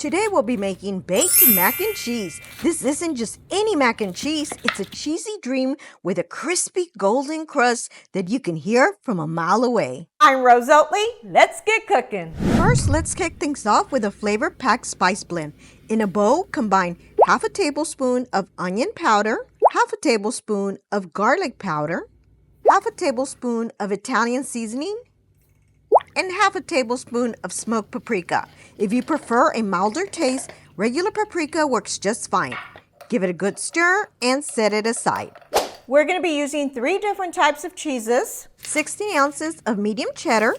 Today we'll be making baked mac and cheese. This isn't just any mac and cheese, it's a cheesy dream with a crispy golden crust that you can hear from a mile away. I'm Rose Oatley. Let's get cooking. First, let's kick things off with a flavor-packed spice blend. In a bowl, combine half a tablespoon of onion powder, half a tablespoon of garlic powder, half a tablespoon of Italian seasoning, and half a tablespoon of smoked paprika. If you prefer a milder taste, regular paprika works just fine. Give it a good stir and set it aside. We're going to be using 3 different types of cheeses. 16 ounces of medium cheddar,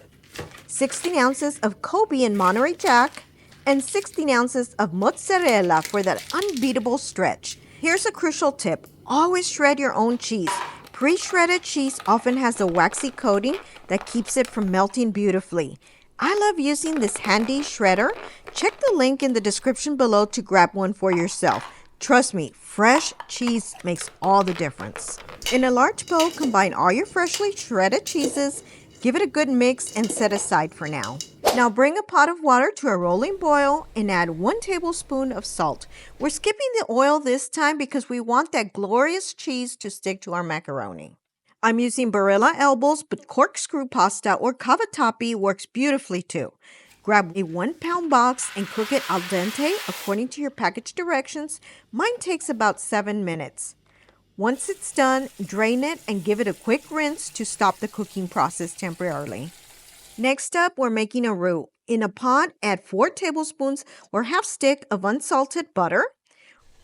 16 ounces of Colby and Monterey Jack, and 16 ounces of mozzarella for that unbeatable stretch. Here's a crucial tip. Always shred your own cheese. Pre-shredded cheese often has a waxy coating that keeps it from melting beautifully. I love using this handy shredder. Check the link in the description below to grab one for yourself. Trust me, fresh cheese makes all the difference. In a large bowl, combine all your freshly shredded cheeses, give it a good mix, and set aside for now. Now bring a pot of water to a rolling boil and add 1 tablespoon of salt. We're skipping the oil this time because we want that glorious cheese to stick to our macaroni. I'm using Barilla elbows, but corkscrew pasta or Cavatappi works beautifully too. Grab a 1-pound box and cook it al dente according to your package directions. Mine takes about 7 minutes. Once it's done, drain it and give it a quick rinse to stop the cooking process temporarily. Next up, we're making a roux. In a pot, add 4 tablespoons or half stick of unsalted butter.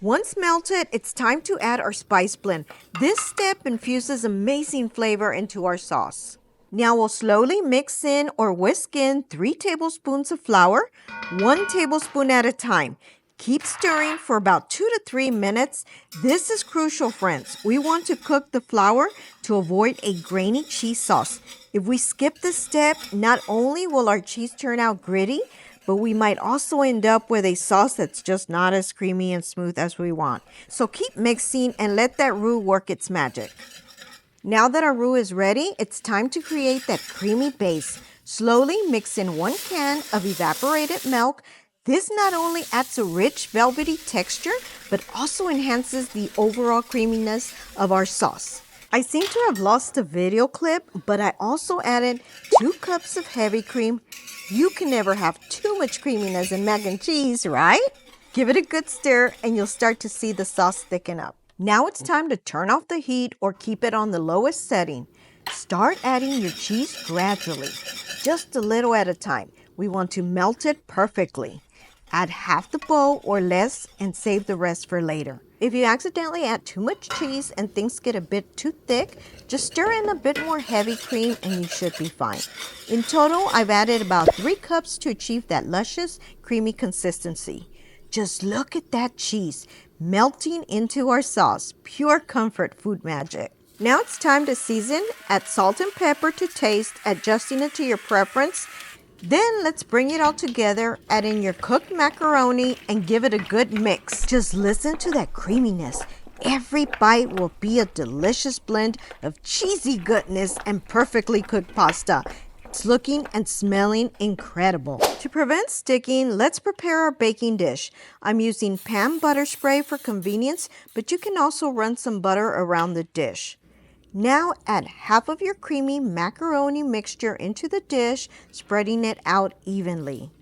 Once melted, it's time to add our spice blend. This step infuses amazing flavor into our sauce. Now we'll slowly mix in or whisk in 3 tablespoons of flour, 1 tablespoon at a time. Keep stirring for about 2 to 3 minutes. This is crucial, friends. We want to cook the flour to avoid a grainy cheese sauce. If we skip this step, not only will our cheese turn out gritty, but we might also end up with a sauce that's just not as creamy and smooth as we want. So keep mixing and let that roux work its magic. Now that our roux is ready, it's time to create that creamy base. Slowly mix in 1 can of evaporated milk. This not only adds a rich, velvety texture, but also enhances the overall creaminess of our sauce. I seem to have lost the video clip, but I also added 2 cups of heavy cream. You can never have too much creaminess in mac and cheese, right? Give it a good stir and you'll start to see the sauce thicken up. Now it's time to turn off the heat or keep it on the lowest setting. Start adding your cheese gradually, just a little at a time. We want to melt it perfectly. Add half the bowl or less and save the rest for later. If you accidentally add too much cheese and things get a bit too thick, just stir in a bit more heavy cream and you should be fine. In total, I've added about 3 cups to achieve that luscious, creamy consistency. Just look at that cheese melting into our sauce. Pure comfort food magic. Now it's time to season. Add salt and pepper to taste, adjusting it to your preference. Then let's bring it all together, add in your cooked macaroni and give it a good mix. Just listen to that creaminess. Every bite will be a delicious blend of cheesy goodness and perfectly cooked pasta. It's looking and smelling incredible. To prevent sticking, let's prepare our baking dish. I'm using pan butter spray for convenience, but you can also run some butter around the dish. Now add half of your creamy macaroni mixture into the dish, spreading it out evenly.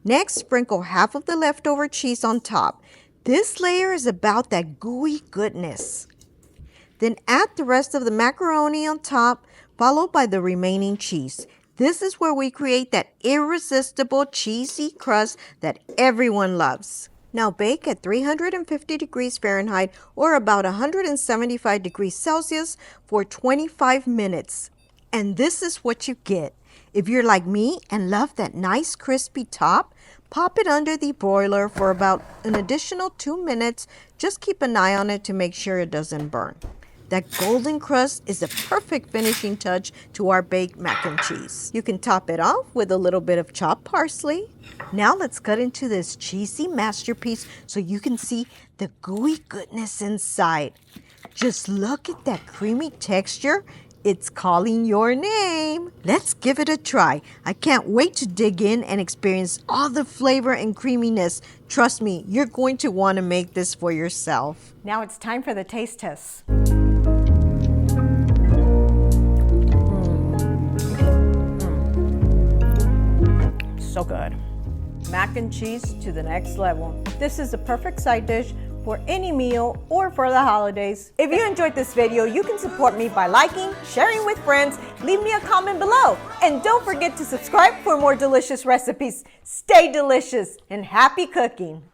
Next, sprinkle half of the leftover cheese on top. This layer is about that gooey goodness. Then add the rest of the macaroni on top, followed by the remaining cheese. This is where we create that irresistible cheesy crust that everyone loves. Now bake at 350 degrees Fahrenheit or about 175 degrees Celsius for 25 minutes. And this is what you get. If you're like me and love that nice crispy top, pop it under the broiler for about an additional 2 minutes. Just keep an eye on it to make sure it doesn't burn. That golden crust is a perfect finishing touch to our baked mac and cheese. You can top it off with a little bit of chopped parsley. Now let's cut into this cheesy masterpiece so you can see the gooey goodness inside. Just look at that creamy texture. It's calling your name. Let's give it a try. I can't wait to dig in and experience all the flavor and creaminess. Trust me, you're going to want to make this for yourself. Now it's time for the taste test. So good. Mac and cheese to the next level. This is the perfect side dish for any meal or for the holidays. If you enjoyed this video, you can support me by liking, sharing with friends, leave me a comment below, and don't forget to subscribe for more delicious recipes. Stay delicious and happy cooking.